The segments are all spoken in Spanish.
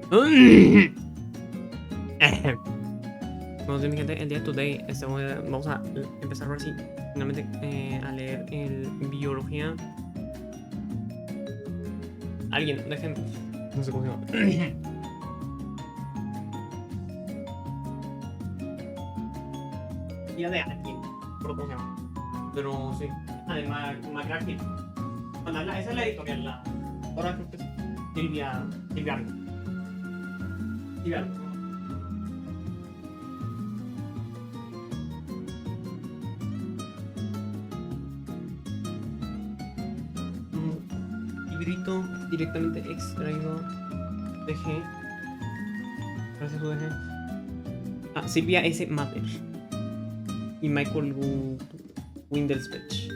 Bueno, sí, mi gente, el día de today vamos a empezar ahora sí, finalmente a leer el biología. Alguien, dejen, no sé cómo se llama. Día de alguien, por cómo se llama. Pero sí, además, McCracken. Bueno, esa es la editorial, ahora creo que es Silvia algo. Silvia algo. Librito directamente extraído de G. Gracias, UDG. Silvia S. Mather y Michael Windelspech.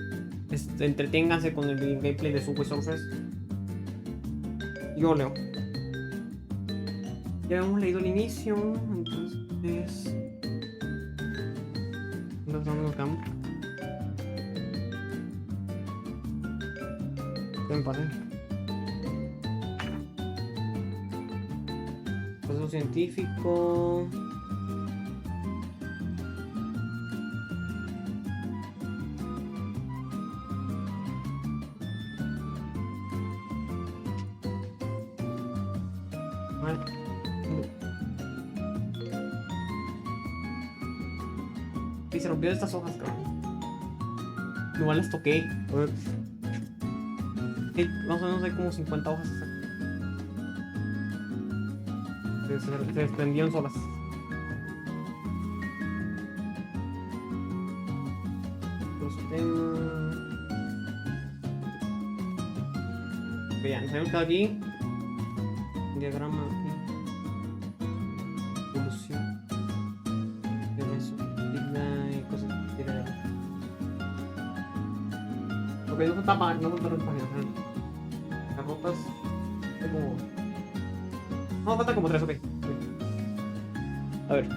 Entreténganse con el gameplay de Subway Surfers. Yo leo. Ya hemos leído el inicio, entonces. Nos quedamos. ¿Qué me pasa? Proceso científico. Y se rompió de estas hojas, cabrón. Igual las toqué. A ver. Más o menos hay como 50 hojas. Se desprendieron solas. Los temas. Vean, nos habíamos quedado aquí. Diagrama aquí. Evolución. Y cosas. Ok, no falta páginas. Las rotas. Como. No, falta como 3, ok. A ver.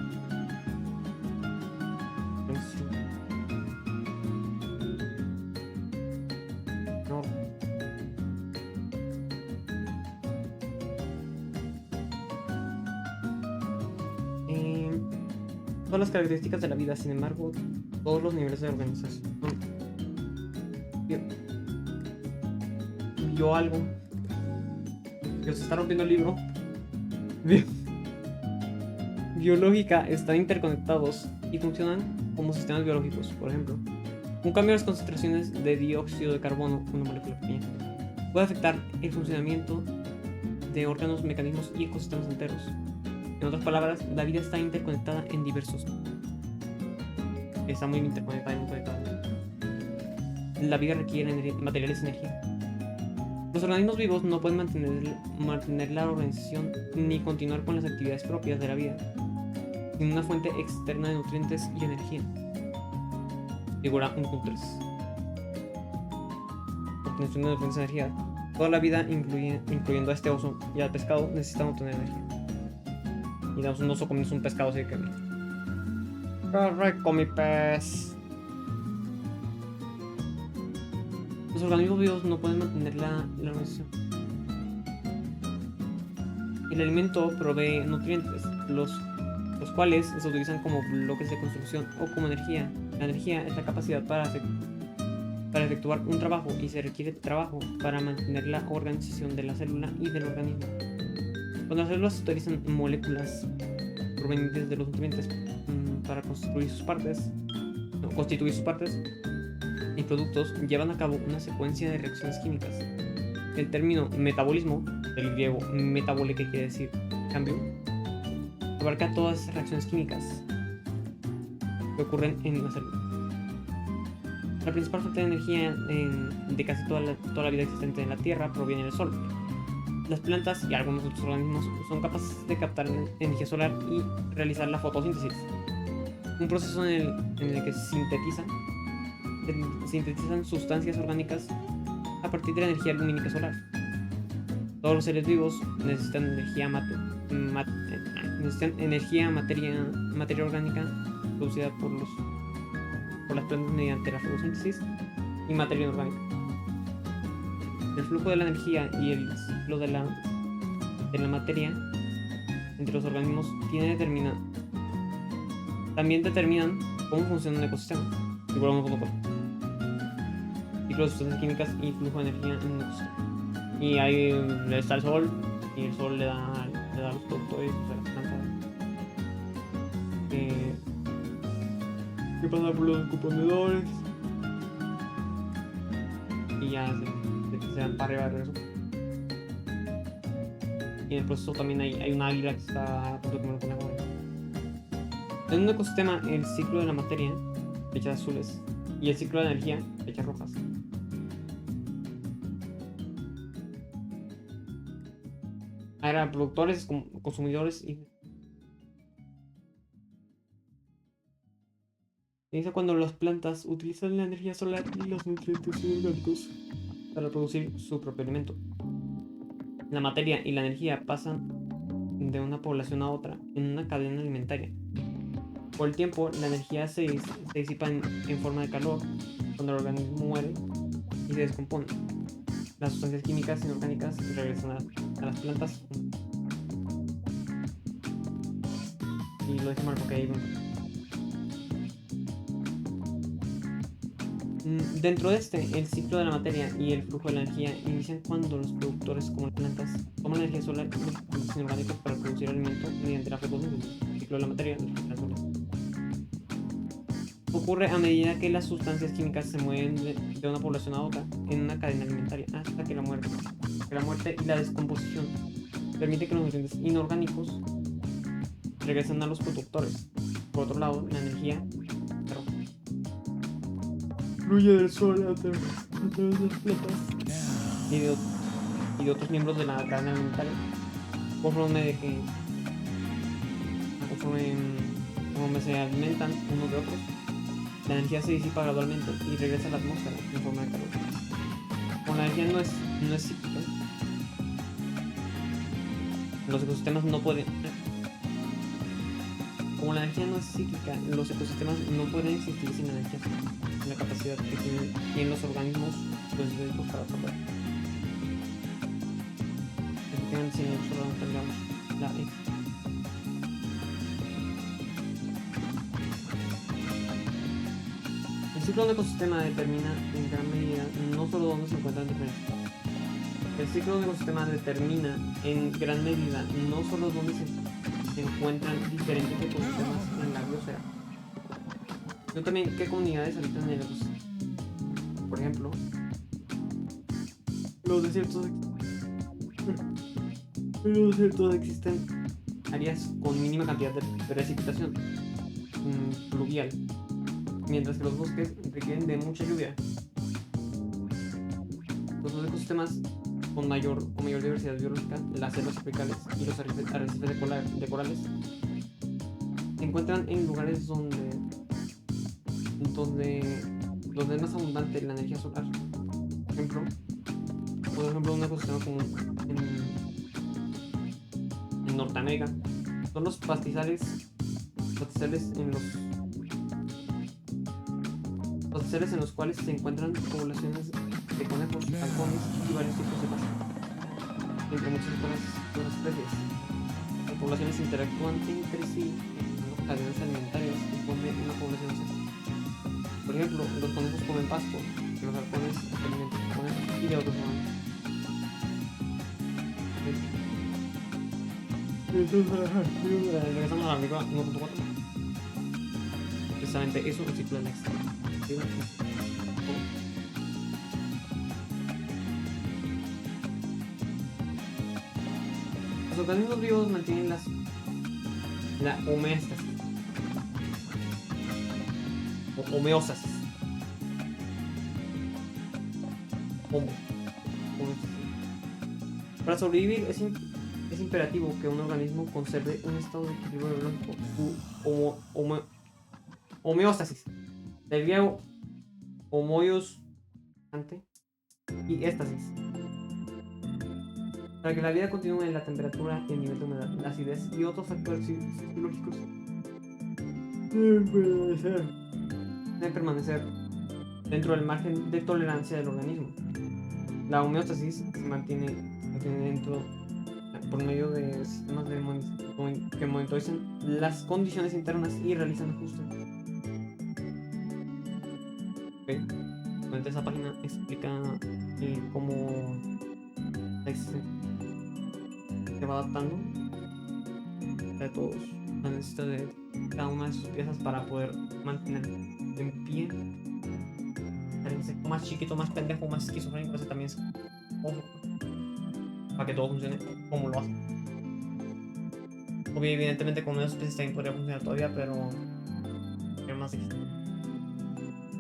No. Todas las características de la vida, sin embargo, todos los niveles de organización. Vio algo. Que se está rompiendo el libro. Biológica están interconectados y funcionan como sistemas biológicos. Por ejemplo, un cambio en las concentraciones de dióxido de carbono, una molécula pequeña, puede afectar el funcionamiento de órganos, mecanismos y ecosistemas enteros. En otras palabras, la vida está interconectada en diversos. Está muy interconectada y muy conectada. La vida requiere materiales y energía. Los organismos vivos no pueden mantener la organización ni continuar con las actividades propias de la vida sin una fuente externa de nutrientes y energía. Figura 1.3. Obtención de nutrientes y energía. Toda la vida, incluyendo a este oso y al pescado, necesitan obtener energía. Y damos un oso comiendo un pescado, así que. Correcto, mi pez. Los organismos vivos no pueden mantener la organización. El alimento provee nutrientes, los cuales se utilizan como bloques de construcción o como energía. La energía es la capacidad para efectuar un trabajo y se requiere trabajo para mantener la organización de la célula y del organismo. Cuando las células utilizan moléculas provenientes de los nutrientes para constituir sus partes y productos, llevan a cabo una secuencia de reacciones químicas. El término metabolismo, del griego metabole, que quiere decir cambio, abarca todas esas reacciones químicas que ocurren en la célula. La principal fuente de energía de casi toda la vida existente en la Tierra proviene del Sol. Las plantas y algunos otros organismos son capaces de captar energía solar y realizar la fotosíntesis, un proceso en el que sintetizan sustancias orgánicas a partir de la energía lumínica solar. Todos los seres vivos necesitan materia orgánica producida por las plantas mediante la fotosíntesis y materia inorgánica. El flujo de la energía y el ciclo de la materia entre los organismos también determinan cómo funciona un ecosistema. Igual 1.4. Ciclo de sustancias químicas y flujo de energía en un ecosistema. Y ahí está el sol, y el sol le da los productores a las plantas. Que pasa por los componedores. Y ya se dan para arriba de regreso. Y en el proceso también hay una águila que está a punto de comer un conejo. En un ecosistema, el ciclo de la materia, flechas azules, y el ciclo de la energía, flechas rojas. Eran productores, consumidores y... Inicia cuando las plantas utilizan la energía solar y los nutrientes inorgánicos para producir su propio alimento. La materia y la energía pasan de una población a otra en una cadena alimentaria. Por el tiempo, la energía se disipa en forma de calor cuando el organismo muere y se descompone. Las sustancias químicas inorgánicas regresan a las plantas. Y lo dejé mal porque ahí... Dentro de el ciclo de la materia y el flujo de la energía inician cuando los productores, como las plantas, toman la energía solar y los componentes inorgánicos para producir alimento mediante la fotosíntesis. El ciclo de la materia y las flechas azules. Ocurre a medida que las sustancias químicas se mueven de una población a otra en una cadena alimentaria hasta que la muerte y la descomposición permite que los nutrientes inorgánicos regresen a los productores. Por otro lado, la energía fluye del sol a través de las plantas y de otros miembros de la cadena alimentaria conforme se alimentan unos de otros. La energía se disipa gradualmente y regresa a la atmósfera en forma de calor. Como la energía no es cíclica, los ecosistemas no pueden... Como la energía no es cíclica, los ecosistemas no pueden existir sin energía solar, sin la capacidad que tienen los organismos biológicos para absorber. Efectivamente, sin el solar no tendríamos la existencia. El ciclo de un ecosistema determina en gran medida no solo dónde se encuentran diferentes. El ciclo de un ecosistema determina en gran medida no solo dónde se encuentran diferentes ecosistemas en la biosfera, sino también qué comunidades habitan en el ecosistema. Por ejemplo, los desiertos existen áreas con mínima cantidad de precipitación pluvial, mientras que los bosques requieren de mucha lluvia. Los dos ecosistemas con mayor diversidad biológica, las selvas tropicales y los arrecifes de corales, se encuentran en lugares donde es más abundante la energía solar. Por ejemplo, un ecosistema común en Norteamérica son los pastizales en los cuales se encuentran poblaciones de conejos, halcones y varios tipos de pájaros, entre muchas otras especies. Las poblaciones interactúan entre sí en cadenas alimentarias y forman una población social. Por ejemplo, los conejos comen pasto, y los halcones se alimentan de conejos y de otros animales. Regresamos a la película 1.4. Precisamente eso es el ciclo de la existencia. Los organismos vivos mantienen la homeostasis o homeostasis. Para sobrevivir es imperativo que un organismo conserve un estado de equilibrio biológico homeostasis, del griego homoios y éstasis. Para que la vida continúe, la temperatura, el nivel de humedad, la acidez y otros factores fisiológicos deben permanecer dentro del margen de tolerancia del organismo. La homeostasis se mantiene dentro por medio de sistemas de que monitorizan las condiciones internas y realizan ajustes. Okay. Durante esa página explica cómo la existencia se va adaptando de todos, la necesidad de cada una de sus piezas para poder mantener en pie. Más chiquito, más pendejo, más esquizofrénico, ese también es ojo, para que todo funcione como lo hace. Obviamente, evidentemente con menos especies también podría funcionar todavía, pero más difícil.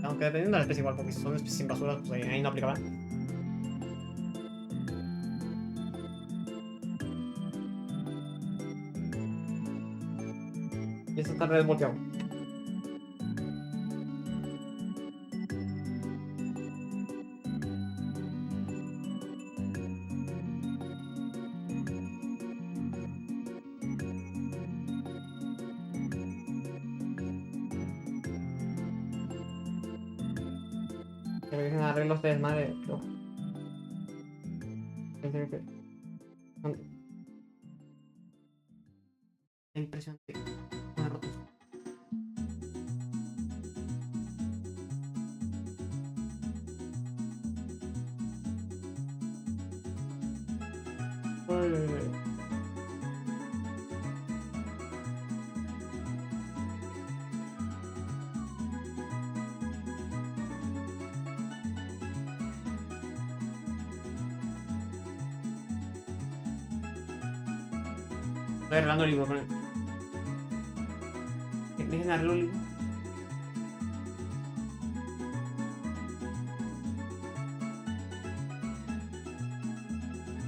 Aunque dependiendo de la especie igual, porque si son especies invasoras, pues ahí no aplicaban. Y esta está desbloqueado. Que me dejen arreglos de desmadre, pero... La impresión de una rotos. Estoy arreglando el libro con él. Dejen arreglo el libro.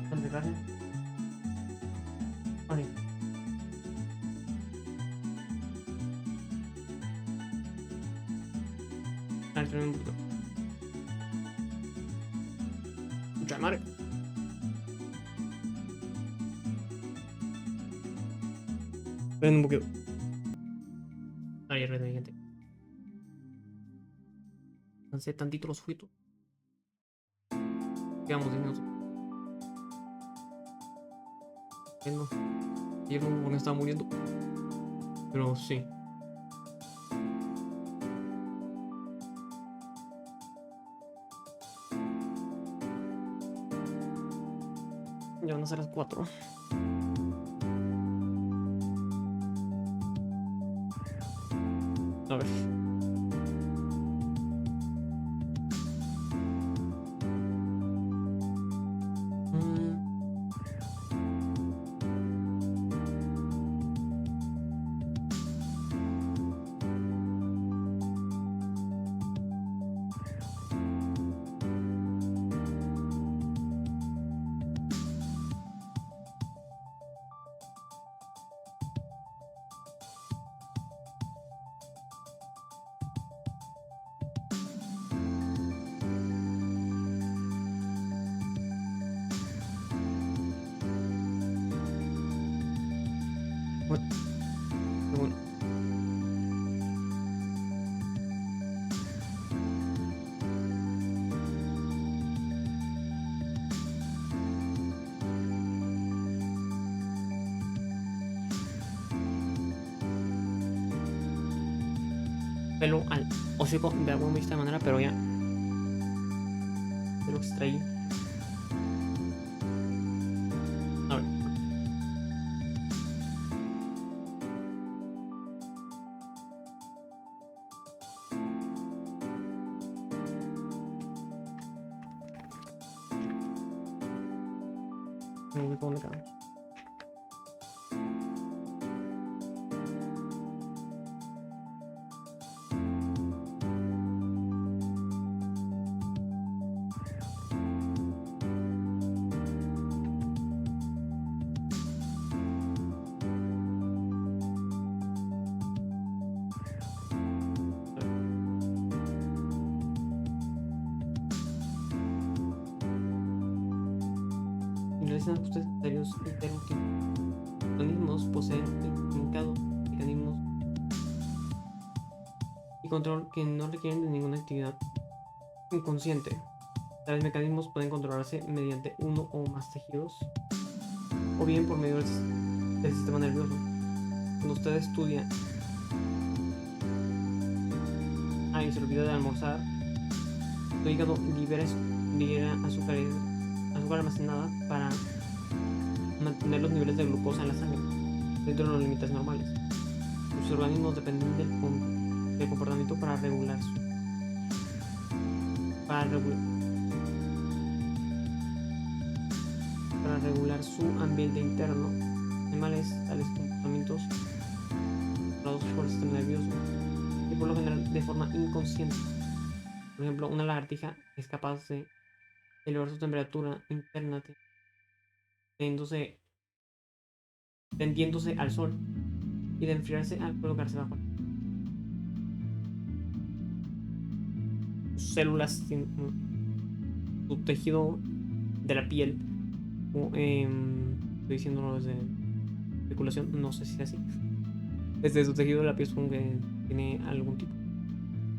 ¿Dónde carne? Vale. Ahí tenemos un poquito. Mucha madre. Ven un poquito. Ahí es de gente. Lancé tantito los frutos. Quedamos de minutos. No. Ayer no me estaba muriendo. Pero sí. Ya van a ser las 4. A ver. Bueno. Pelo al hocico de alguna esta manera, pero ya lo extraí. A ver. Me voy con la cara. Realizan ajustes necesarios interruptivos. Los organismos poseen intrincados mecanismos y control que no requieren de ninguna actividad inconsciente. Tales mecanismos pueden controlarse mediante uno o más tejidos, o bien por medio del del sistema nervioso. Cuando usted estudia y se olvida de almorzar, su hígado libera azúcar almacenada para mantener los niveles de glucosa en la sangre dentro de los límites normales. Sus organismos dependen del comportamiento para regular su ambiente interno. Animales tales comportamientos controlados por el sistema nervioso y por lo general de forma inconsciente. Por ejemplo, una lagartija es capaz de elevar su temperatura interna tendiéndose al sol y de enfriarse al colocarse bajo. Sus células, su tejido de la piel, estoy diciéndolo desde especulación, no sé si es así. Desde su tejido de la piel supongo que tiene algún tipo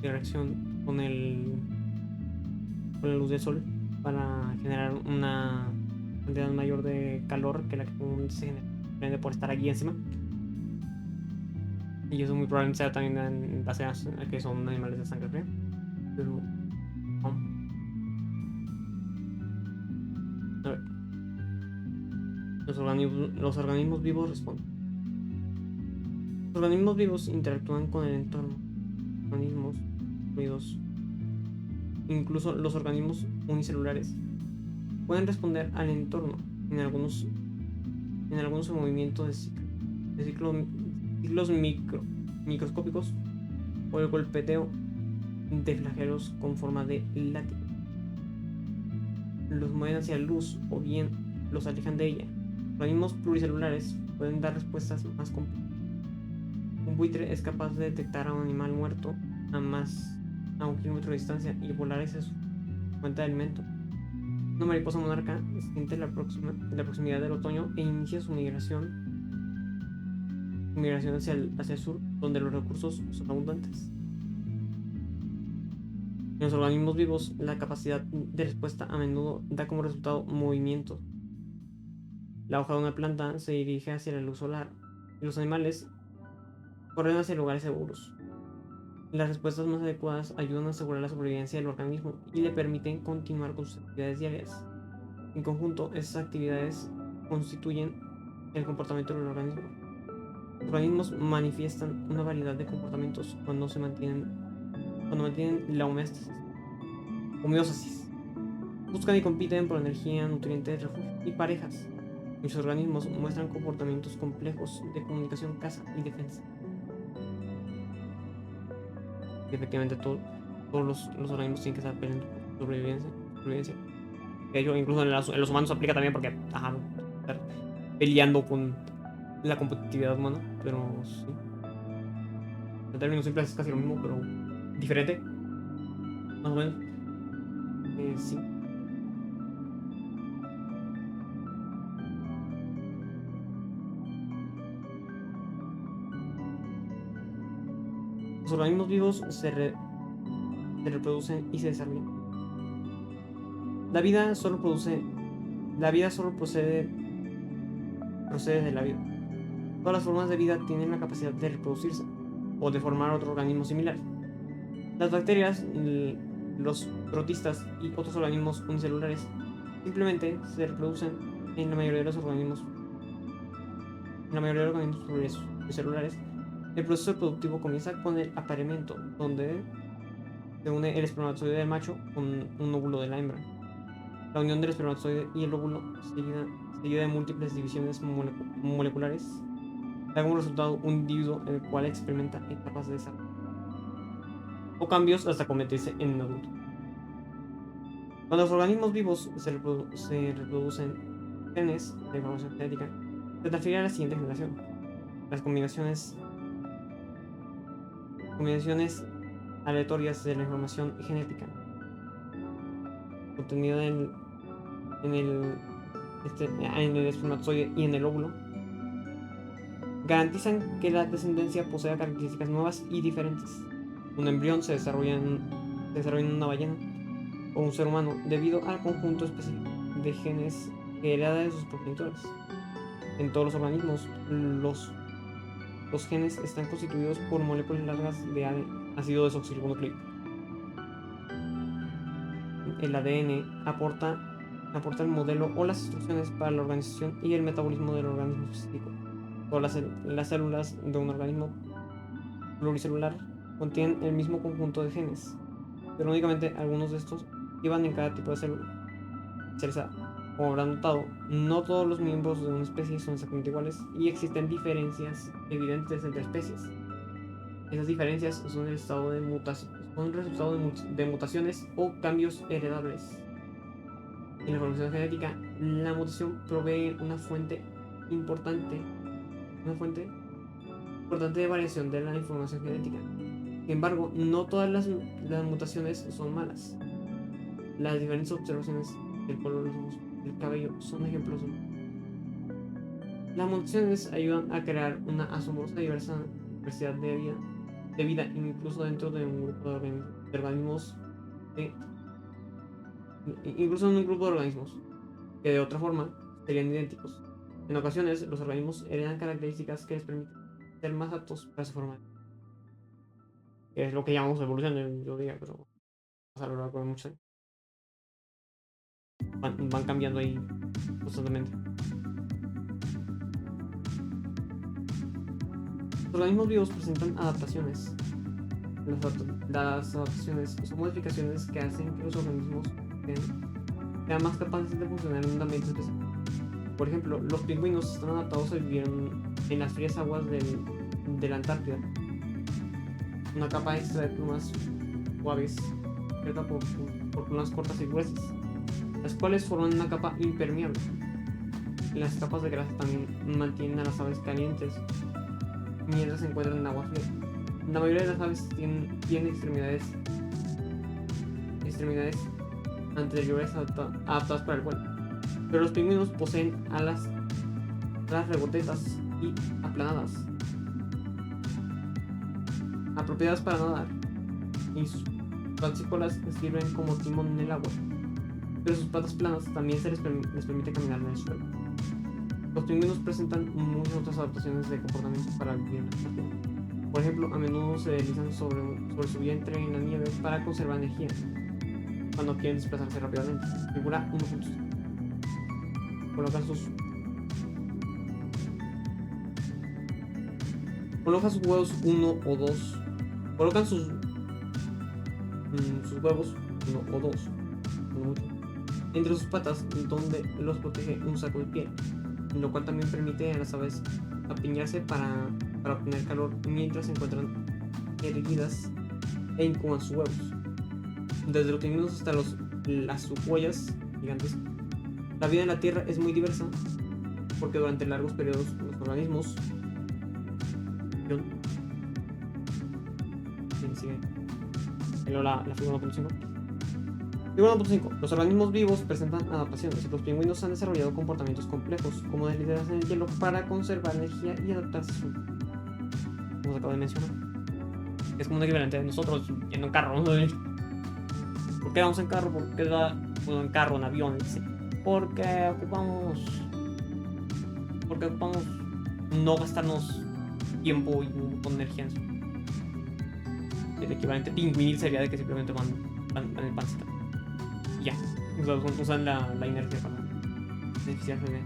de reacción con la luz del sol para generar una cantidad mayor de calor que la que se genera por estar aquí encima. Y eso muy probablemente sea también en base a que son animales de sangre fría. Pero no. A ver. Los organismos vivos responden. Los organismos vivos interactúan con el entorno. Organismos vivos, incluso los organismos unicelulares, pueden responder al entorno en algunos movimientos de ciclos microscópicos o el golpeteo de flagelos con forma de látigo. Los mueven hacia la luz o bien los alejan de ella. Organismos pluricelulares pueden dar respuestas más complejas. Un buitre es capaz de detectar a un animal muerto a 1 kilómetro de distancia y volar hacia su fuente de alimento. Una mariposa monarca siente la proximidad del otoño e inicia su migración hacia el sur, donde los recursos son abundantes. En los organismos vivos, la capacidad de respuesta a menudo da como resultado movimiento. La hoja de una planta se dirige hacia la luz solar y los animales corren hacia lugares seguros. Las respuestas más adecuadas ayudan a asegurar la supervivencia del organismo y le permiten continuar con sus actividades diarias. En conjunto, esas actividades constituyen el comportamiento del organismo. Los organismos manifiestan una variedad de comportamientos cuando mantienen la homeostasis. Buscan y compiten por energía, nutrientes, refugio y parejas. Muchos organismos muestran comportamientos complejos de comunicación, caza y defensa. Y efectivamente todos los organismos tienen que estar peleando por supervivencia. De hecho, incluso en los humanos aplica también porque estar peleando con la competitividad humana, pero sí. En términos simples es casi lo mismo, pero diferente, más o menos. Sí. Los organismos vivos se reproducen y se desarrollan. La vida solo procede de la vida. Todas las formas de vida tienen la capacidad de reproducirse o de formar otro organismo similar. Las bacterias, los protistas y otros organismos unicelulares simplemente se reproducen en la mayoría de los organismos. En la mayoría de los organismos pluricelulares, el proceso reproductivo comienza con el apareamiento, donde se une el espermatozoide del macho con un óvulo de la hembra. La unión del espermatozoide y el óvulo, seguida de múltiples divisiones moleculares, da como resultado un individuo en el cual experimenta etapas de desarrollo o cambios hasta convertirse en un adulto. Cuando los organismos vivos se reproducen, genes de información genética se transfieren a la siguiente generación. Las combinaciones aleatorias de la información genética contenida en el espermatozoide y en el óvulo garantizan que la descendencia posea características nuevas y diferentes. Un embrión se desarrolla en una ballena o un ser humano debido al conjunto específico de genes que hereda de sus progenitores. En todos los organismos, los genes están constituidos por moléculas largas de ácido desoxirribonucleico. El ADN aporta el modelo o las instrucciones para la organización y el metabolismo del organismo específico. Todas las células de un organismo pluricelular contienen el mismo conjunto de genes, pero únicamente algunos de estos llevan en cada tipo de célula especializada. Como habrán notado, no todos los miembros de una especie son exactamente iguales y existen diferencias evidentes entre especies. Esas diferencias son el resultado de mutaciones o cambios heredables. En la información genética, la mutación provee una fuente importante de variación de la información genética. Sin embargo, no todas las mutaciones son malas. Las diferentes observaciones del color de los ojos, el cabello, son ejemplos. Las mutaciones ayudan a crear una asombrosa diversidad de vida, incluso dentro de un grupo de organismos, incluso en un grupo de organismos que de otra forma serían idénticos. En ocasiones, los organismos heredan características que les permiten ser más aptos para su forma. Que es lo que llamamos evolución, yo diría, pero a lo largo de muchos años. Van cambiando ahí constantemente. Los organismos vivos presentan adaptaciones. Las adaptaciones son modificaciones que hacen que los organismos sean más capaces de funcionar en un ambiente específico. Por ejemplo, los pingüinos están adaptados a vivir en las frías aguas de la Antártida. Una capa extra de plumas suaves, cubierta por plumas cortas y gruesas, las cuales forman una capa impermeable. Las capas de grasa también mantienen a las aves calientes mientras se encuentran en agua fría. La mayoría de las aves tienen extremidades anteriores adaptadas para el vuelo, pero los pingüinos poseen alas regotetas y aplanadas, apropiadas para nadar, y sus patas y colas sirven como timón en el agua, pero sus patas planas también les permite caminar en el suelo. Los pingüinos presentan muchas otras adaptaciones de comportamiento para vivir en la Antártida. Por ejemplo, a menudo se deslizan sobre su vientre en la nieve para conservar energía cuando quieren desplazarse rápidamente. Figura 1.5. Colocan sus huevos 1 o 2. Colocan sus huevos 1 o 2 entre sus patas, donde los protege un saco de piel, lo cual también permite a las aves apiñarse para obtener calor mientras se encuentran erguidas e incuban sus huevos. Desde los pingüinos hasta las huellas gigantes, la vida en la Tierra es muy diversa, porque durante largos periodos los organismos la figura 1.5. Figura 1.5. Los organismos vivos presentan adaptaciones. Los pingüinos han desarrollado comportamientos complejos, como deslizarse en el hielo para conservar energía y adaptarse a su, como acabo de mencionar. Es como un equivalente de nosotros yendo en carro, ¿no? ¿Por qué vamos en carro? ¿Por qué en carro, en avión? Porque ocupamos no gastarnos tiempo y un montón de energía en eso. El equivalente pingüinil sería de que simplemente van en el pancita. Ya. Usan la inercia para beneficiarse de.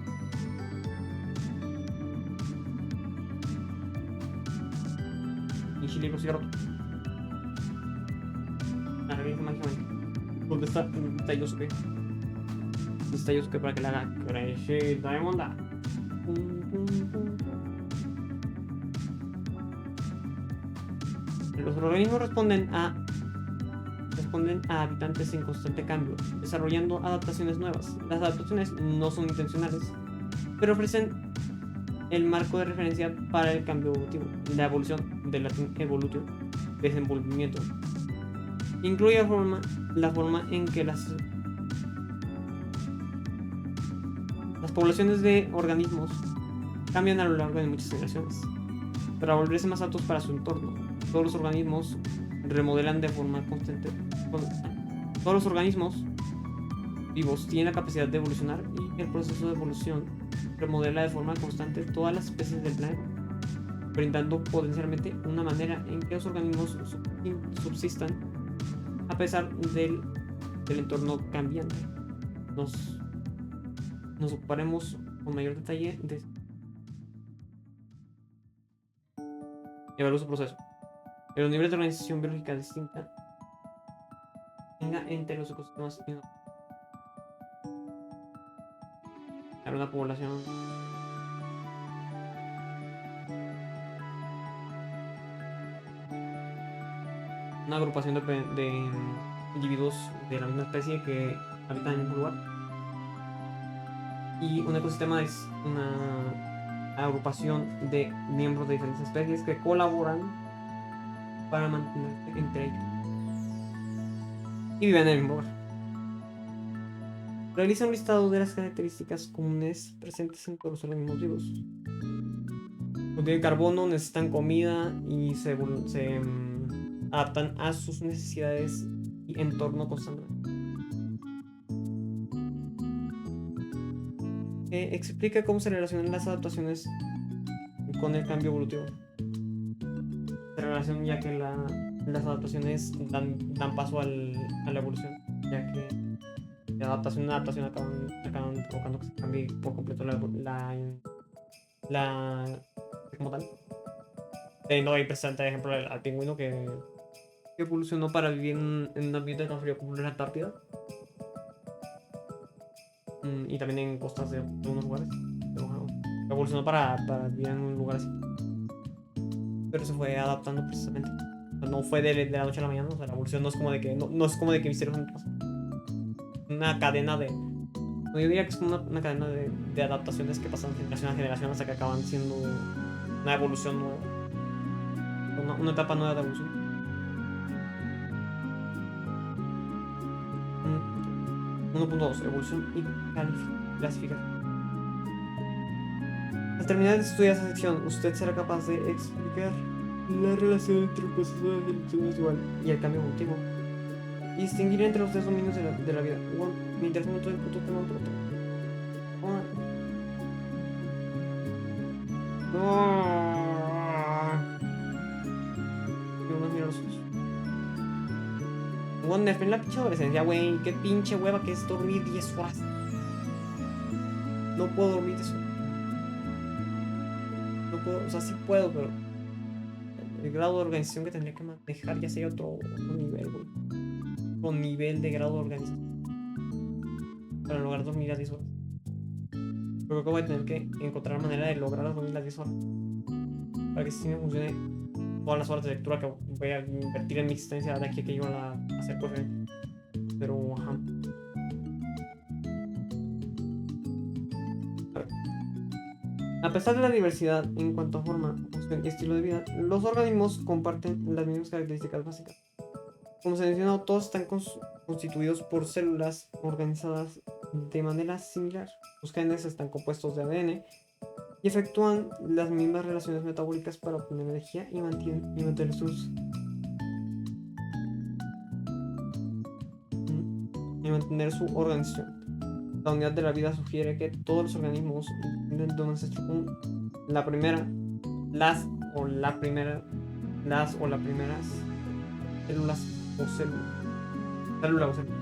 Y Chile y cigarro. La regresa mágicamente. ¿Dónde está Yosuke? ¿Dónde está Yosuke para que le haga crecer Diamond? Los organismos responden a habitantes en constante cambio, desarrollando adaptaciones nuevas. Las adaptaciones no son intencionales, pero ofrecen el marco de referencia para el cambio evolutivo. La evolución, del latín evolutio, desenvolvimiento, incluye la forma en que las poblaciones de organismos cambian a lo largo de muchas generaciones para volverse más aptos para su entorno. Todos los organismos remodelan de forma constante. Todos los organismos vivos tienen la capacidad de evolucionar, y el proceso de evolución remodela de forma constante todas las especies del planeta, brindando potencialmente una manera en que los organismos subsistan a pesar del entorno cambiante. Nos, nos ocuparemos con mayor detalle de evaluar su proceso. En los niveles de organización biológica distinta tenga entre los ecosistemas una población una agrupación de individuos de la misma especie que habitan en el mismo lugar. Y un ecosistema es una agrupación de miembros de diferentes especies que colaboran para mantenerse entre ellos y viven en el mismo lugar. Realiza un listado de las características comunes presentes en todos los organismos vivos. Contienen carbono, necesitan comida y se adaptan a sus necesidades y entorno constante. Explica cómo se relacionan las adaptaciones con el cambio evolutivo. Se relacionan ya que las adaptaciones dan paso a la evolución, ya que de adaptación a adaptación acaban provocando que se cambie por completo como tal. Teniendo ahí presente, por ejemplo, al pingüino que evolucionó para vivir en un ambiente tan frío como la Antártida. Y también en costas de unos lugares. Pero, evolucionó para vivir en un lugar así. Pero se fue adaptando precisamente. O sea, no fue de la noche a la mañana. O sea, la evolución no es como de que. No es como de que misteriosamente pasa. Una cadena de. No, yo diría que es como una cadena de adaptaciones que pasan de generación a generación hasta que acaban siendo una evolución nueva. Una etapa nueva de evolución. 1.2 Evolución y clasificación. Al terminar de estudiar esta sección, usted será capaz de explicar la relación entre el proceso de selección natural y el cambio evolutivo y distinguir entre los tres dominios de la vida. Bueno, me interesa mucho el puto tema, pero unos mirosos. Bueno, en la pinche adolescencia, güey. Qué pinche hueva que es dormir 10 horas. No puedo dormir eso. No puedo, o sea, sí puedo, pero el grado de organización que tendría que manejar ya sería otro nivel, güey. Otro nivel de grado de organización para lograr dormir a 10 horas. Creo que voy a tener que encontrar la manera de lograr dormir las 10 horas para que sí me funcione todas las horas de lectura que voy a invertir en mi existencia de aquí a que yo a hacer cosas. Pero, ajá. A pesar de la diversidad en cuanto a forma, función y estilo de vida, los organismos comparten las mismas características básicas. Como se mencionó, todos están constituidos por células organizadas de manera similar. Los genes están compuestos de ADN y efectúan las mismas relaciones metabólicas para obtener energía y mantener su organización. La unidad de la vida sugiere que todos los organismos tienen de un ancestro común. Las o las primeras células o célula o célula.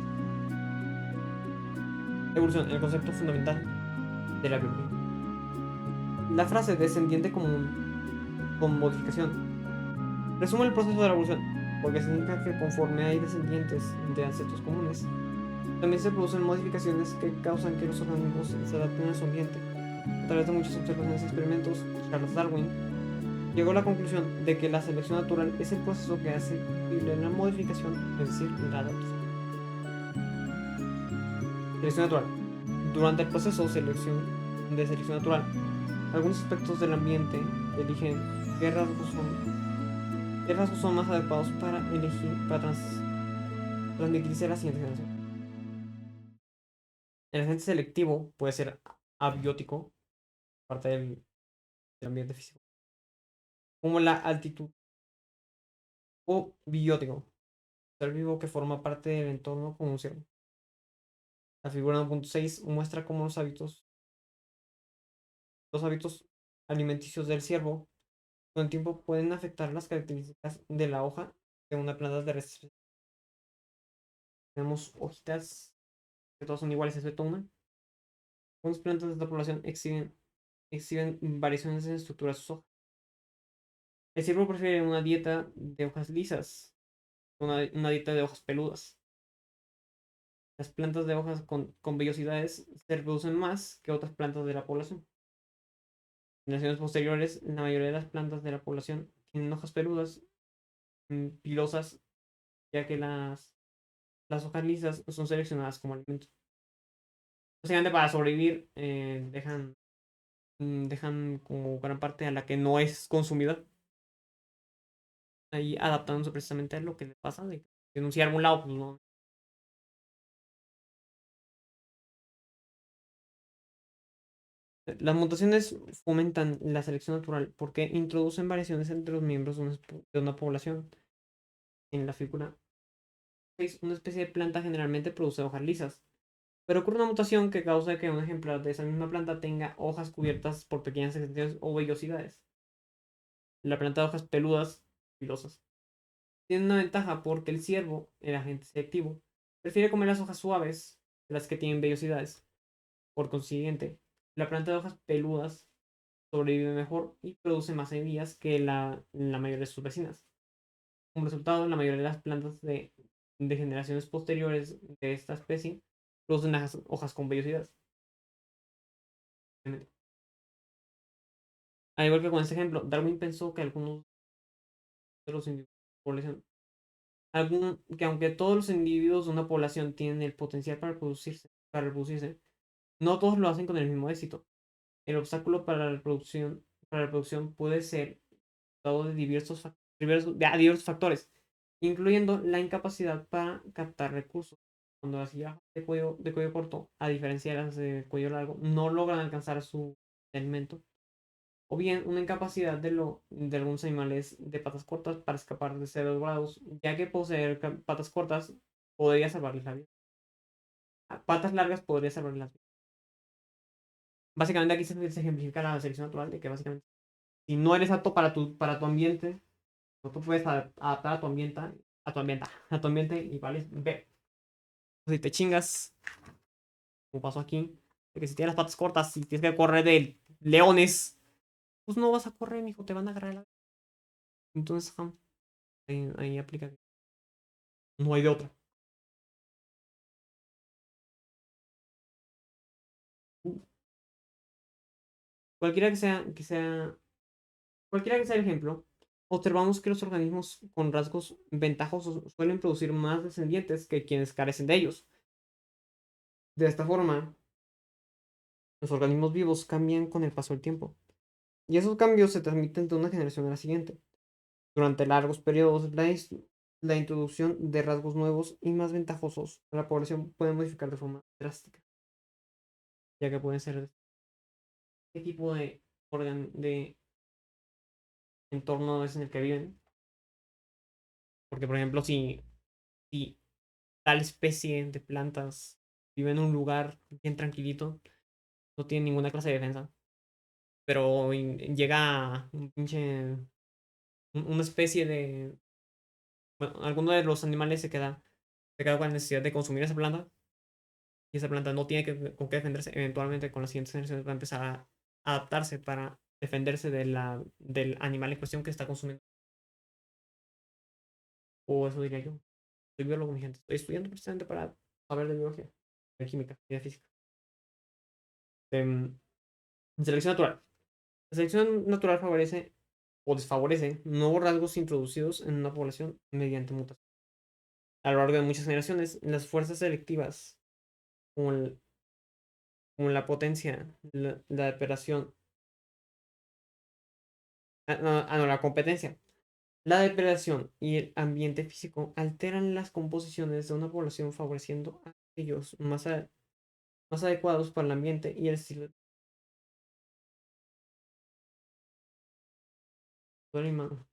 Evolución, el concepto fundamental de la biología. La frase descendiente con modificación resume el proceso de la evolución, porque significa que conforme hay descendientes de ancestros comunes, también se producen modificaciones que causan que los organismos se adapten a su ambiente. A través de muchas observaciones y experimentos, Charles Darwin llegó a la conclusión de que la selección natural es el proceso que hace posible la modificación, es decir, la adaptación. Selección natural. Durante el proceso de selección natural, algunos aspectos del ambiente eligen qué rasgos son más adecuados para transmitirse a la siguiente generación. El agente selectivo puede ser abiótico, parte del ambiente físico, como la altitud, o biótico, ser vivo que forma parte del entorno como un ciervo. La figura 1.6 muestra cómo los hábitos Los hábitos alimenticios del ciervo con el tiempo pueden afectar las características de la hoja de una planta terrestre. Tenemos hojitas que todas son iguales excepto una. Algunas plantas de esta población exhiben variaciones en estructura de sus hojas. El ciervo prefiere una dieta de hojas lisas, una dieta de hojas peludas. Las plantas de hojas con vellosidades se reproducen más que otras plantas de la población. En generaciones posteriores, la mayoría de las plantas de la población tienen hojas peludas, pilosas, ya que las hojas lisas son seleccionadas como alimento. Básicamente para sobrevivir dejan como gran parte a la que no es consumida. Ahí adaptándose precisamente a lo que le pasa de denunciar a algún lado, pues no. Las mutaciones fomentan la selección natural porque introducen variaciones entre los miembros de una población. En la figura 6, una especie de planta generalmente produce hojas lisas, pero ocurre una mutación que causa que un ejemplar de esa misma planta tenga hojas cubiertas por pequeñas extensiones o vellosidades. La planta de hojas peludas, pilosas, tiene una ventaja porque el ciervo, el agente selectivo, prefiere comer las hojas suaves de las que tienen vellosidades. Por consiguiente, la planta de hojas peludas sobrevive mejor y produce más semillas que la mayoría de sus vecinas. Como resultado, la mayoría de las plantas de generaciones posteriores de esta especie producen hojas con vellosidades. Al igual que con este ejemplo, Darwin pensó que algunos de los individuos de la población, que aunque todos los individuos de una población tienen el potencial para reproducirse, no todos lo hacen con el mismo éxito. El obstáculo para la reproducción puede ser dado de diversos factores, incluyendo la incapacidad para captar recursos. Cuando las jirafas de cuello corto, a diferencia de las de cuello largo, no logran alcanzar su alimento, o bien una incapacidad de algunos animales de patas cortas para escapar de ser devorados, ya que poseer patas cortas podría salvarles la vida. Patas largas podría salvarles la vida. Básicamente aquí se ejemplifica la selección natural de que básicamente si no eres apto para tu ambiente, no tú puedes adaptar a tu ambiente y vale, ve. Si te chingas, como pasó aquí, de que si tienes las patas cortas y tienes que correr de leones, pues no vas a correr, mijo, te van a agarrar. Entonces, ahí aplica. No hay de otra. Cualquiera cualquiera que sea el ejemplo, observamos que los organismos con rasgos ventajosos suelen producir más descendientes que quienes carecen de ellos. De esta forma, los organismos vivos cambian con el paso del tiempo, y esos cambios se transmiten de una generación a la siguiente. Durante largos periodos, la introducción de rasgos nuevos y más ventajosos a la población puede modificar de forma drástica, ya que pueden ser qué tipo de entorno es en el que viven. Porque, por ejemplo, si tal especie de plantas vive en un lugar bien tranquilito, no tiene ninguna clase de defensa, pero llega una especie de... Bueno, alguno de los animales se queda con la necesidad de consumir esa planta y esa planta no tiene con qué defenderse, eventualmente con las siguientes generaciones va a empezar a adaptarse para defenderse del animal en cuestión que está consumiendo. O eso diría yo. Soy biólogo, mi gente. Estoy estudiando precisamente para saber de biología, de química y de física. Em, Selección natural. La selección natural favorece o desfavorece nuevos rasgos introducidos en una población mediante mutación. A lo largo de muchas generaciones, las fuerzas selectivas, como, como la potencia, la depredación, no, la competencia, la depredación y el ambiente físico alteran las composiciones de una población favoreciendo a aquellos más adecuados para el ambiente y el estilo del animal.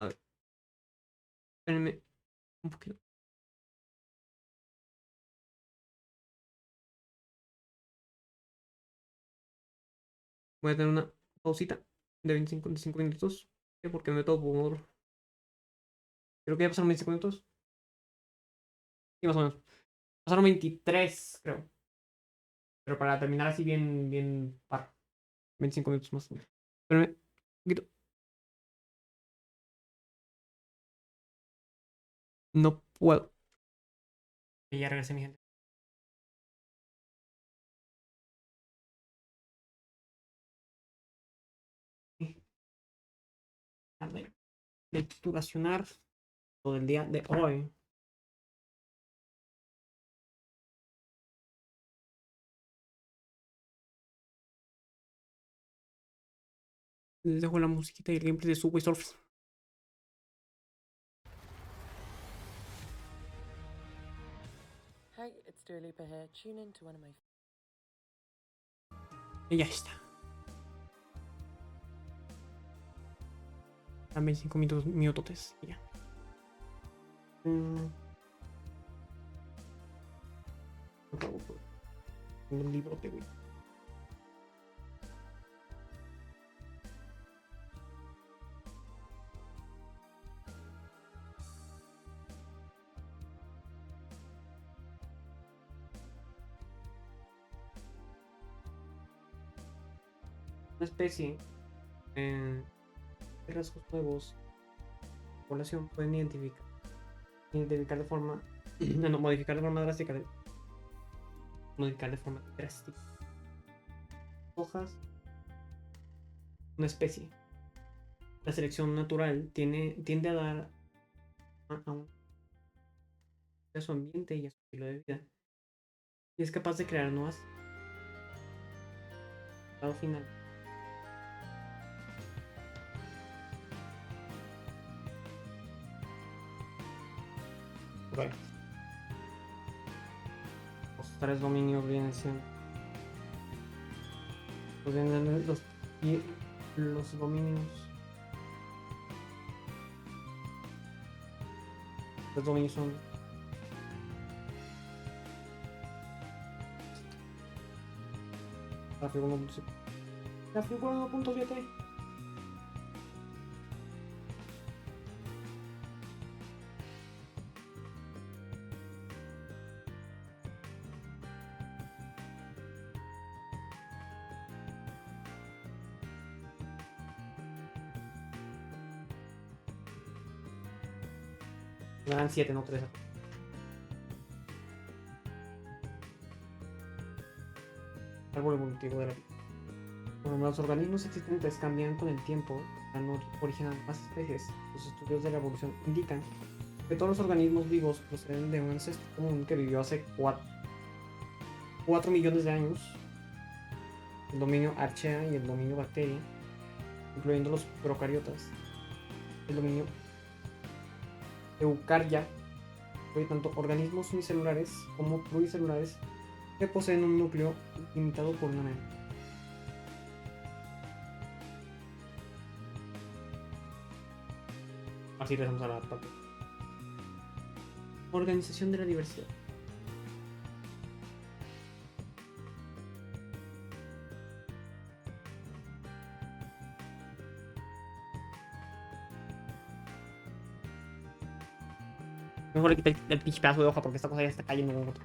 A ver, espérenme un poquito. Voy a tener una pausita de 25 minutos. Porque me todo por... Creo que ya pasaron 25 minutos. Sí, más o menos. Pasaron 23, creo. Pero para terminar así bien, bien par. 25 minutos más. Espérame. Un poquito. No puedo. Y ya regresé, mi gente. Lecturacionar todo el día de hoy. Les dejo la musiquita y el gameplay de Subway Surfers. Hi, it's Dua Lipa here. Tune in to one of my Y ya está. Dan 25 minutos, minutotes. Y ya. Un librote, güey. Una especie de rasgos nuevos la población pueden identificar de forma no, modificar de forma drástica hojas una especie. La selección natural tiende a dar a su ambiente y a su estilo de vida y es capaz de crear nuevas resultado final. Okay. Los tres dominios vienen siendo los dominios. Los dominios son la figura 1.7. La figura 1.7. Eran 7, no 3. Árbol evolutivo de la vida. Cuando los organismos existentes cambian con el tiempo, no originan más especies. Los estudios de la evolución indican que todos los organismos vivos proceden de un ancestro común que vivió hace 4 millones de años. El dominio Archaea y el dominio Bacteria, incluyendo los procariotas. El dominio Eucarya incluye tanto organismos unicelulares como pluricelulares que poseen un núcleo limitado por una membrana. Así regresamos a la parte. Organización de la diversidad. Mejor le quita el pinche pedazo de hoja porque esta cosa ya está cayendo como otro.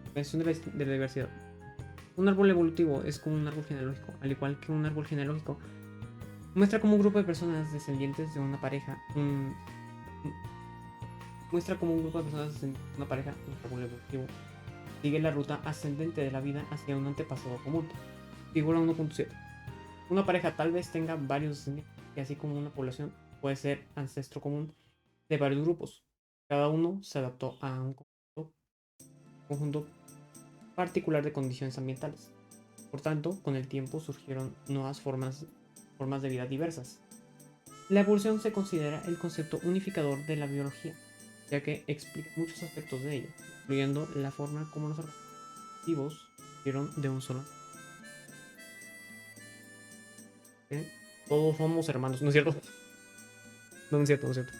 Organización de la diversidad. Un árbol evolutivo es como un árbol genealógico, al igual que un árbol genealógico. Muestra como un grupo de personas descendientes de una pareja, un árbol evolutivo, sigue la ruta ascendente de la vida hacia un antepasado común. Figura 1.7. Una pareja tal vez tenga varios descendientes, y así como una población puede ser ancestro común de varios grupos. Cada uno se adaptó a un conjunto particular de condiciones ambientales. Por tanto, con el tiempo surgieron nuevas formas de vida diversas. La evolución se considera el concepto unificador de la biología, ya que explica muchos aspectos de ella, incluyendo la forma como los organismos vivos surgieron de un solo. Todos somos hermanos, ¿no es cierto? No, no es cierto, no es cierto.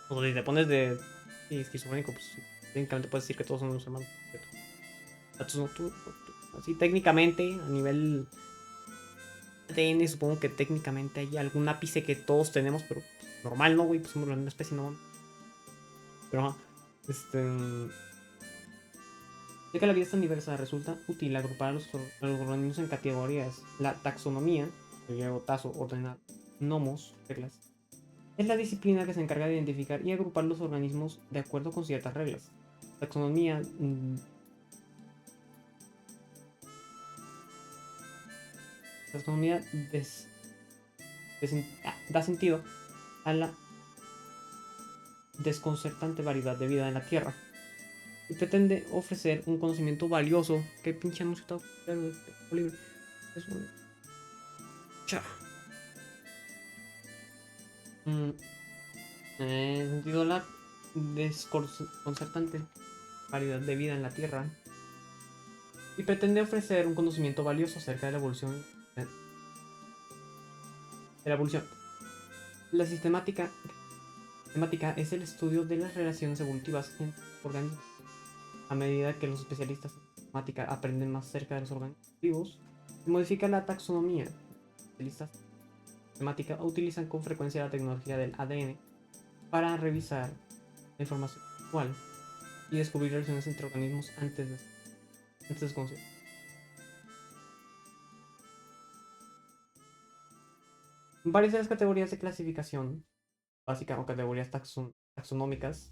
O sea, si te pones de esquizofrénico, pues técnicamente puedes decir que todos somos hermanos, ¿cierto? Tú, Así técnicamente, a nivel ADN, supongo que técnicamente hay algún ápice que todos tenemos, pero normal, ¿no, güey? Pues somos la misma especie, no. Pero, ajá, ya que la vida es tan diversa, resulta útil agrupar a a los organismos en categorías. La taxonomía, el griego tazo, ordenar, nomos, reglas, es la disciplina que se encarga de identificar y agrupar los organismos de acuerdo con ciertas reglas. Taxonomía, taxonomía da sentido a la desconcertante variedad de vida en la Tierra y pretende ofrecer un conocimiento valioso. ¿Qué pinche anuncio está libre? Eso. Cha. En sentido, la desconcertante variedad de vida en la Tierra y pretende ofrecer un conocimiento valioso acerca de la evolución. De la evolución. La sistemática es el estudio de las relaciones evolutivas en organismos. A medida que los especialistas en sistemática aprenden más acerca de los organismos vivos, se modifica la taxonomía. Los especialistas en sistemática utilizan con frecuencia la tecnología del ADN para revisar la información actual y descubrir relaciones entre organismos antes desconocidas. Varias de las categorías de clasificación básica o categorías taxonómicas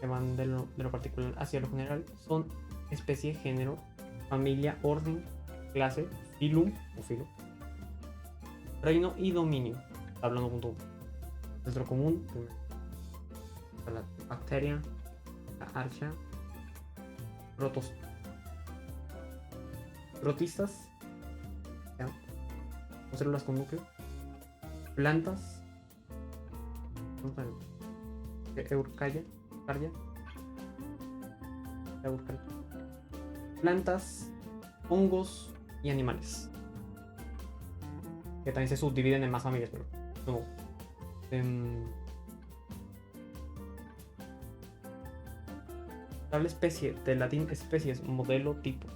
que van de lo particular hacia lo general son especie, género, familia, orden, clase, filum o filo, reino y dominio. Hablando punto nuestro común, la bacteria, la archa, protistas, células con núcleo, plantas, Eurcaria, plantas, hongos y animales, que también se subdividen en más familias, pero no. Tal especie, del latín especies, modelo, tipo.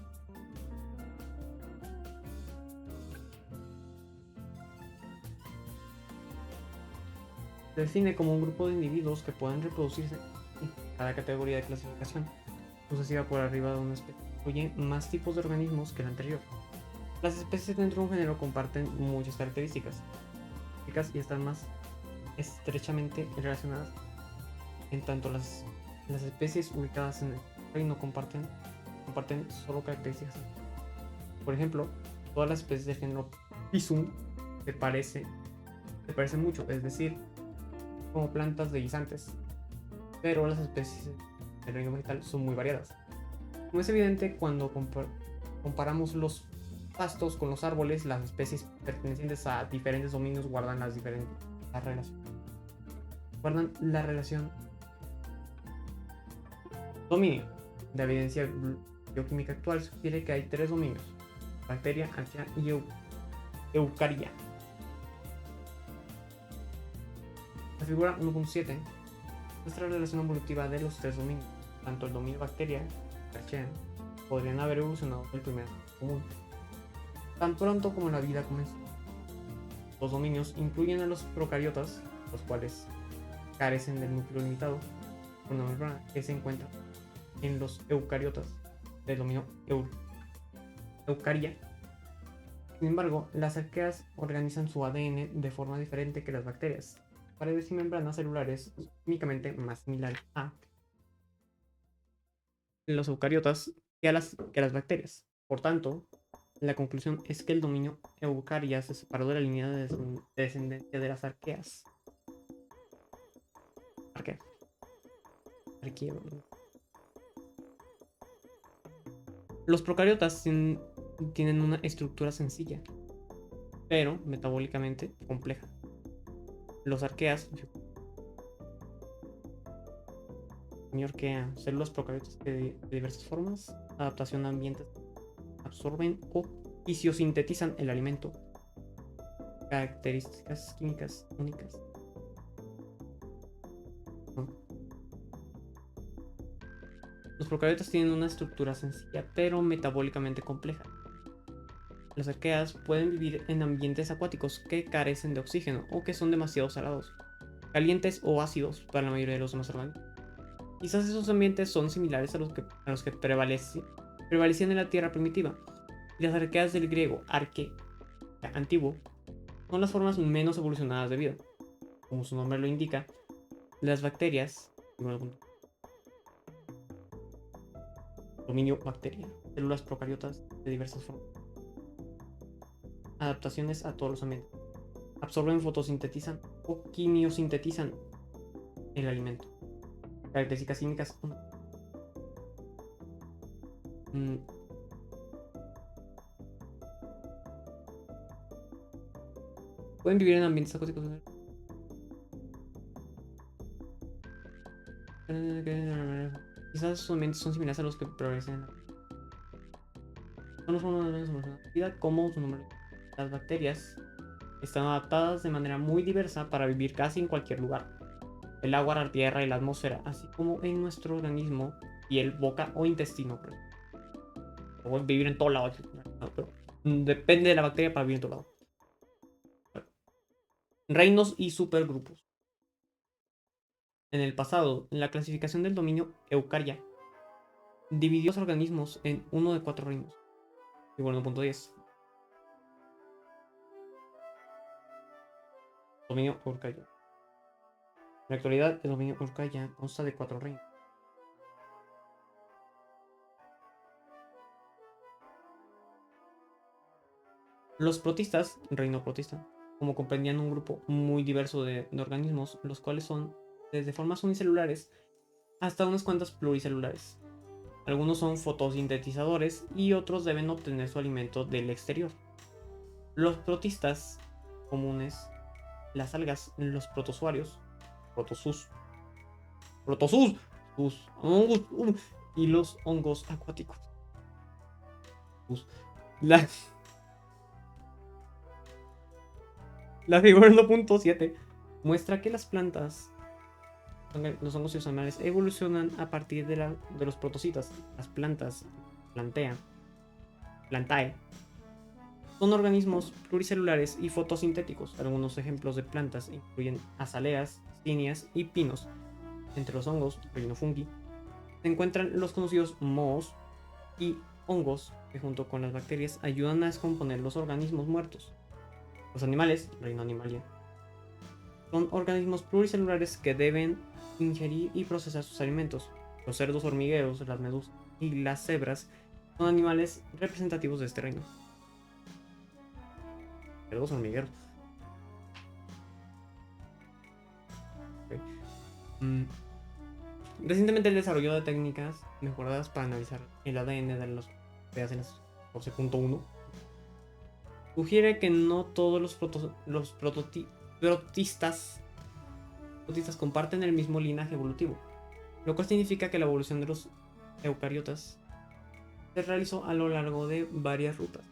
Se define como un grupo de individuos que pueden reproducirse en cada categoría de clasificación sucesiva por arriba de una especie. Incluye más tipos de organismos que la anterior. Las especies dentro de un género comparten muchas características y están más estrechamente relacionadas, en tanto las especies ubicadas en el reino comparten solo características. Por ejemplo, todas las especies del género Pisum se parecen mucho, es decir, como plantas de guisantes, pero las especies del reino vegetal son muy variadas. Como es evidente cuando comparamos los pastos con los árboles, las especies pertenecientes a diferentes dominios guardan la relación dominio. La evidencia bioquímica actual sugiere que hay tres dominios: bacteria, archaea y eucaria. La figura 1.7 muestra la relación evolutiva de los tres dominios. Tanto el dominio bacteria y archaea podrían haber evolucionado del primer común. Tan pronto como la vida comenzó. Los dominios incluyen a los procariotas, los cuales carecen del núcleo limitado por una membrana que se encuentra en los eucariotas del dominio eucaria. Sin embargo, las arqueas organizan su ADN de forma diferente que las bacterias. Paredes y membranas celulares químicamente más similares a los eucariotas que a las bacterias. Por tanto, la conclusión es que el dominio eucaria se separó de la línea de descendencia de las arqueas. Los procariotas tienen una estructura sencilla, pero metabólicamente compleja. Los arqueas, células procariotas de diversas formas, adaptación a ambientes, absorben o fisiosintetizan el alimento. Características químicas únicas. Los procariotas tienen una estructura sencilla, pero metabólicamente compleja. Las arqueas pueden vivir en ambientes acuáticos que carecen de oxígeno o que son demasiado salados, calientes o ácidos para la mayoría de los demás organismos. Quizás esos ambientes son similares a los que prevalecían en la Tierra primitiva. Y las arqueas del griego arque, antiguo, son las formas menos evolucionadas de vida. Como su nombre lo indica, las bacterias, dominio bacteria, células procariotas de diversas formas, adaptaciones a todos los ambientes, absorben, fotosintetizan o quimiosintetizan el alimento. Características químicas. Pueden vivir en ambientes acuáticos. Quizás sus ambientes son similares a los que prevalecen. Son los formas de vida como su nombre. Las bacterias están adaptadas de manera muy diversa para vivir casi en cualquier lugar. El agua, la tierra y la atmósfera, así como en nuestro organismo, piel, boca o intestino. Pueden vivir en todo lado, pero depende de la bacteria para vivir en todo lado. Reinos y supergrupos. En el pasado, la clasificación del dominio Eukarya dividió los organismos en uno de 4 reinos. Igual 1.10. Dominio Eukarya. En la actualidad, el dominio Eukarya consta de 4 reinos. Los protistas, reino protista, como comprendían un grupo muy diverso de organismos, los cuales son desde formas unicelulares hasta unas cuantas pluricelulares. Algunos son fotosintetizadores y otros deben obtener su alimento del exterior. Los protistas comunes, las algas, los protozoarios, protozoos, hongos, y los hongos acuáticos. La, la figura 1.7 muestra que las plantas, los hongos y los animales evolucionan a partir de los protocitas. Las plantas, plantae, son organismos pluricelulares y fotosintéticos. Algunos ejemplos de plantas incluyen azaleas, zinnias y pinos. Entre los hongos, reino fungi, se encuentran los conocidos mohos y hongos que junto con las bacterias ayudan a descomponer los organismos muertos. Los animales, reino animalia, son organismos pluricelulares que deben ingerir y procesar sus alimentos. Los cerdos hormigueros, las medusas y las cebras son animales representativos de este reino. Cerdos hormigueros. Okay. Recientemente el desarrollo de técnicas mejoradas para analizar el ADN de los PACs 14.1 sugiere que no todos los protistas comparten el mismo linaje evolutivo, lo cual significa que la evolución de los eucariotas se realizó a lo largo de varias rutas.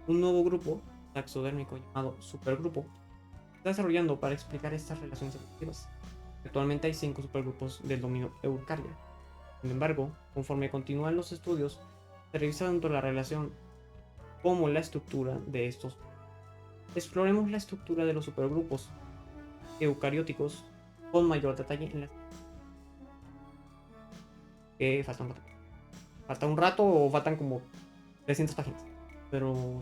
Un nuevo grupo taxodérmico llamado supergrupo se está desarrollando para explicar estas relaciones evolutivas. Actualmente hay 5 supergrupos del dominio Eukarya. Sin embargo, conforme continúan los estudios, se revisa tanto la relación como la estructura de estos. Exploremos la estructura de los supergrupos eucarióticos con mayor detalle en la... falta un rato o faltan como 300 páginas. Pero...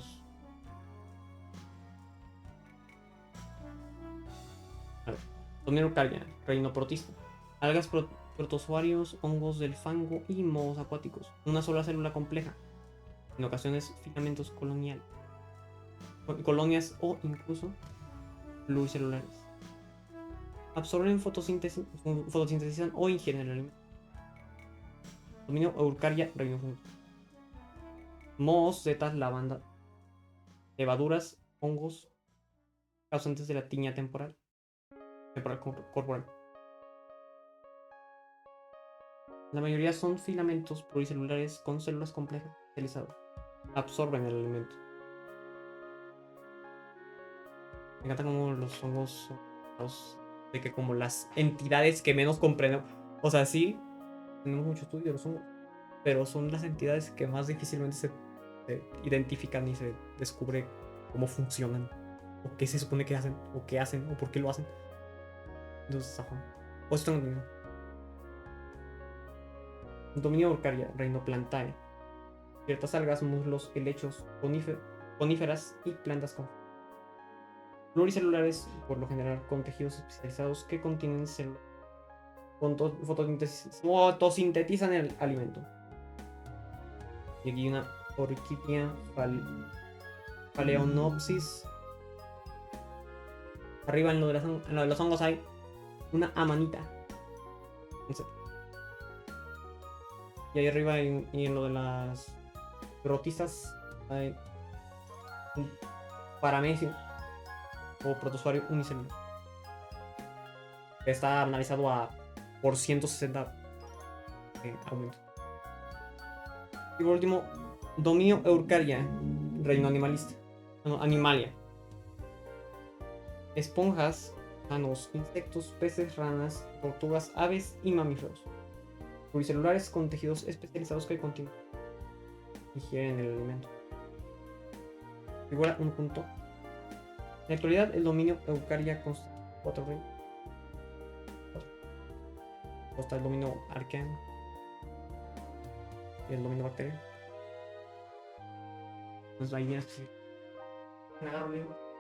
a ver. Dominio Eukarya, reino protista. Algas protozoarios, hongos del fango y mohos acuáticos. Una sola célula compleja. En ocasiones filamentos colonias o incluso pluricelulares. Absorben, fotosintetizan o ingieren el alimento. Dominio Eukarya, reino fungi. Mohos, setas, lavanda, levaduras, hongos causantes de la tiña temporal corporal. La mayoría son filamentos pluricelulares con células complejas especializadas. Absorben el alimento. Me encanta como los hongos de que como las entidades que menos comprenden. O sea, sí, tenemos mucho estudio de los hongos, pero son las entidades que más difícilmente se identifican y se descubre cómo funcionan, o qué se supone que hacen, o qué hacen, o por qué lo hacen. Entonces, ajá. O esto tengo entendido. Dominio Urcaria, reino Plantae. Ciertas algas, muslos, helechos, coníferas y plantas con pluricelulares, por lo general con tejidos especializados que contienen células fotosintetizan el alimento. Y aquí una orquídea Phalaenopsis. Arriba en lo de los hongos hay una amanita. Y ahí arriba y en lo de las protistas hay un paramecio o protozoario unicelular. Que está analizado por 160 aumentos. Y por último, dominio Eukarya, reino animalista. No, Animalia. Esponjas, gusanos, insectos, peces, ranas, tortugas, aves y mamíferos. Pluricelulares con tejidos especializados que contienen ingieren el alimento. Figura un punto. En la actualidad, el dominio Eukarya consta de 4 reinos. Consta el dominio Arquean y el dominio Bacteria. Entonces ahí viene específico. Me agarro el libro.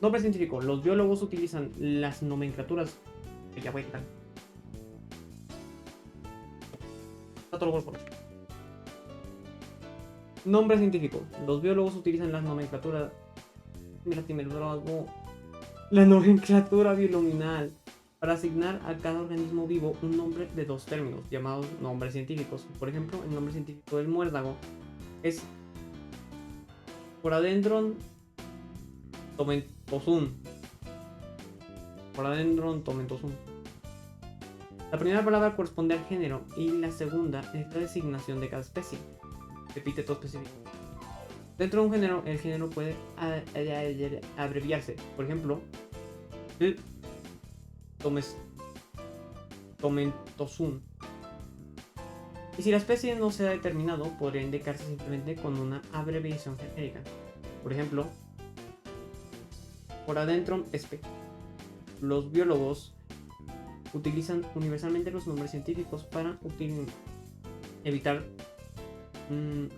Nombre científico. Los biólogos utilizan las nomenclaturas. Ya voy a quitar. Nombre científico. Los biólogos utilizan las nomenclaturas. Mira, la nomenclatura bioluminal para asignar a cada organismo vivo un nombre de dos términos, llamados nombres científicos. Por ejemplo, el nombre científico del muérdago es Foradendron tomentosum. Foradendron tomentosum. La primera palabra corresponde al género y la segunda es la designación de cada especie. Epíteto específico. Dentro de un género, el género puede abreviarse. Por ejemplo, el Tomentosum. Y si la especie no se ha determinado, podría indicarse simplemente con una abreviación genérica. Por ejemplo, Foradendron sp. Los biólogos utilizan universalmente los nombres científicos para evitar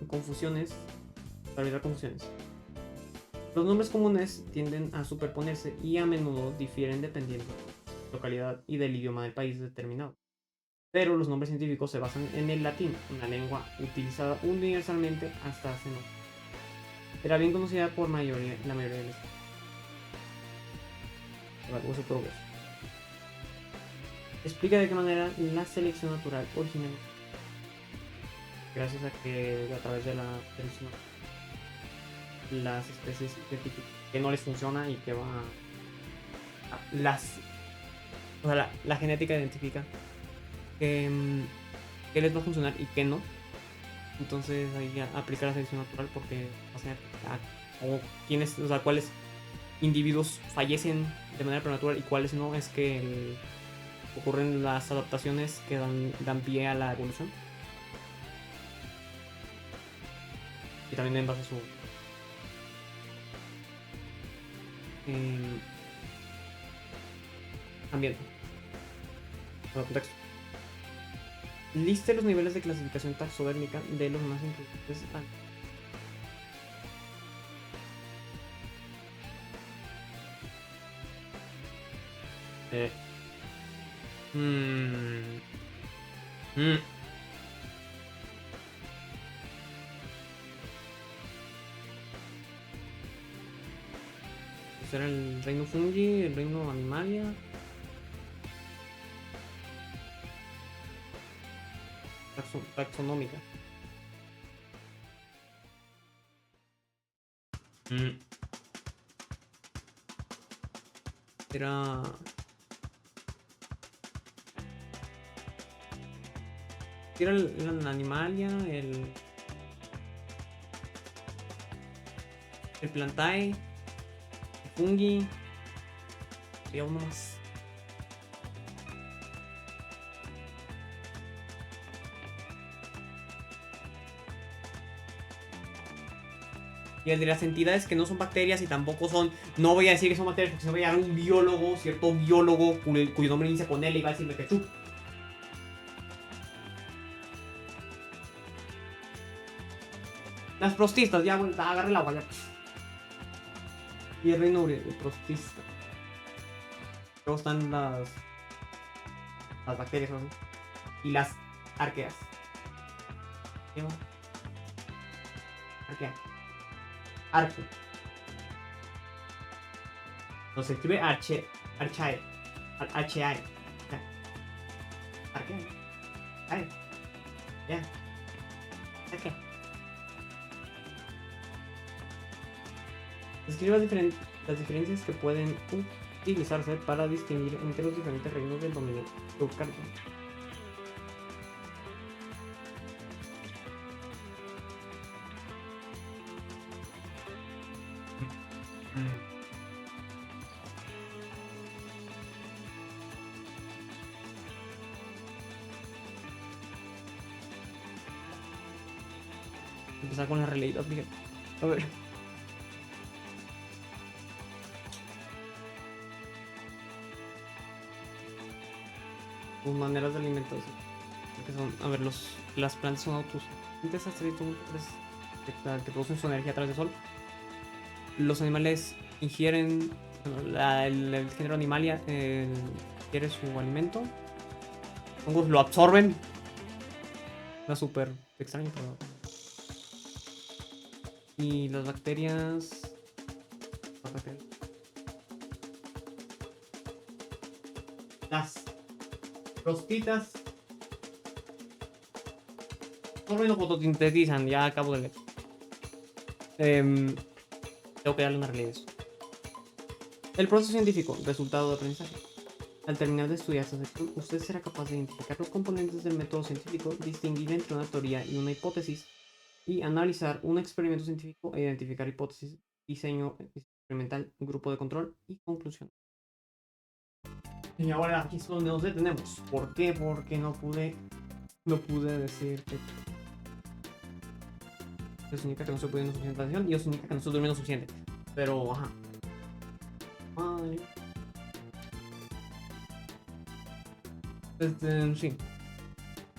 confusiones. Los nombres comunes tienden a superponerse y a menudo difieren dependiendo de la localidad y del idioma del país determinado. Pero los nombres científicos se basan en el latín, una lengua utilizada universalmente hasta hace no. Era bien conocida por la mayoría de los progreso. Explica de qué manera la selección natural original, gracias a que a través de la selección las especies que no les funciona y que va la genética identifica que les va a funcionar y que no. Entonces ahí aplica la selección natural porque cuáles individuos fallecen de manera prenatural y cuáles no, es que ocurren las adaptaciones que dan pie a la evolución. Y también en base a su ambiente, bueno, contexto. Liste los niveles de clasificación taxodérmica de los más importantes. Eh. Mm. Mm. Pues era el reino fungi, el reino animalia. Taxonómica. Era. Era el animalia, el plantae, el fungi. Había uno más. Y el de las entidades que no son bacterias y tampoco son. No voy a decir que son bacterias porque se voy a dar un biólogo, cierto biólogo cuyo nombre inicia con L y va a decirme que tú. Las prostistas, ya, güey, agarre el agua, ya. Y el reino de prostista. Luego están las bacterias, ¿no? Y las arqueas. ¿Qué más? Arquea. Arque. No se escribe archae. Archae. Archae. Arquea. Arquea. Ya. Arquea. Describe las diferencias que pueden utilizarse para distinguir entre los diferentes reinos del dominio eucardio. Empezar con la realidad, fíjate. A ver. Sus maneras de alimentación. Que son, a ver, las plantas son autosuficientes hasta cierto punto que producen su energía a través del sol. Los animales ingieren, bueno, el género animalia ingiere su alimento. Los hongos lo absorben. Está súper extraño, pero. Y las bacterias. Las prostitas. Solo lo fotosintetizan, ya acabo de leer. Tengo que darle una realidad a eso. El proceso científico, resultado de aprendizaje. Al terminar de estudiar esta sección, usted será capaz de identificar los componentes del método científico, distinguir entre una teoría y una hipótesis, y analizar un experimento científico e identificar hipótesis, diseño experimental, grupo de control y conclusión. Y ahora aquí es donde nos detenemos. ¿Por qué? Porque no pude decir que eso significa que no estoy poniendo suficiente atención y eso significa que no estoy durmiendo suficiente. Pero, ajá. Ay. Sí.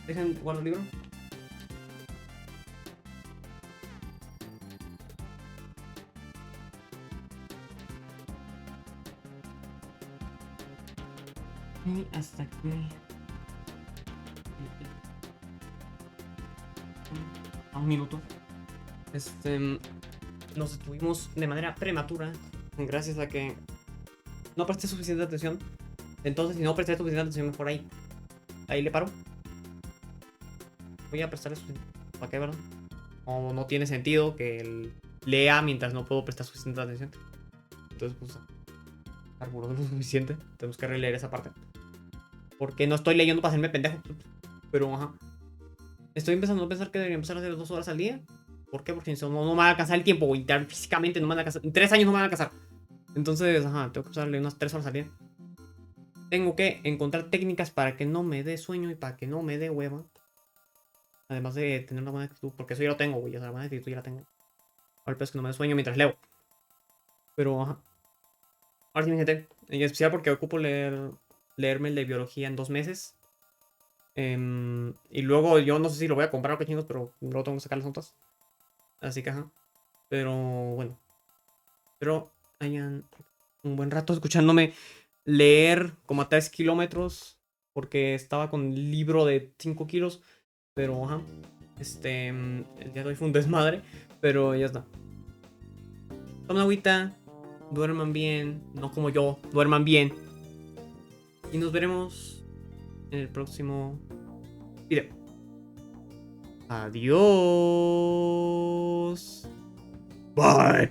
Dejen guardo el libro. Y hasta aquí. A un minuto. Nos detuvimos de manera prematura. Gracias a que no presté suficiente atención. Entonces, si no presté suficiente atención, mejor ahí. Ahí le paro. Voy a prestarle suficiente. ¿Para qué, verdad? No tiene sentido que él lea mientras no puedo prestar suficiente atención. Entonces, pues, carburó lo suficiente. Tenemos que releer esa parte. Porque no estoy leyendo para hacerme pendejo. Pero, ajá. Estoy empezando a pensar que debería empezar a hacer 2 horas al día. ¿Por qué? Porque no me va a alcanzar el tiempo, güey. Físicamente no me van a alcanzar. En 3 años no me van a alcanzar. Entonces, ajá, tengo que usarle unas 3 horas al día. Tengo que encontrar técnicas para que no me dé sueño y para que no me dé hueva. Además de tener una buena actitud. Porque eso ya lo tengo, güey. O sea, la buena actitud ya la tengo. Ahora el es que no me dé sueño mientras leo. Pero, ajá. Ahora sí, mi gente. En especial porque ocupo leerme el de biología en 2 meses. Y luego yo no sé si lo voy a comprar o qué chingos, pero luego tengo que sacar las notas. Así que ajá. Pero bueno. Espero hayan un buen rato escuchándome leer como a 3 kilómetros. Porque estaba con el libro de 5 kilos. Pero ajá. El día de hoy fue un desmadre. Pero ya está. Tomen agüita. Duerman bien. No como yo. Duerman bien. Y nos veremos en el próximo video. Adiós. Bye.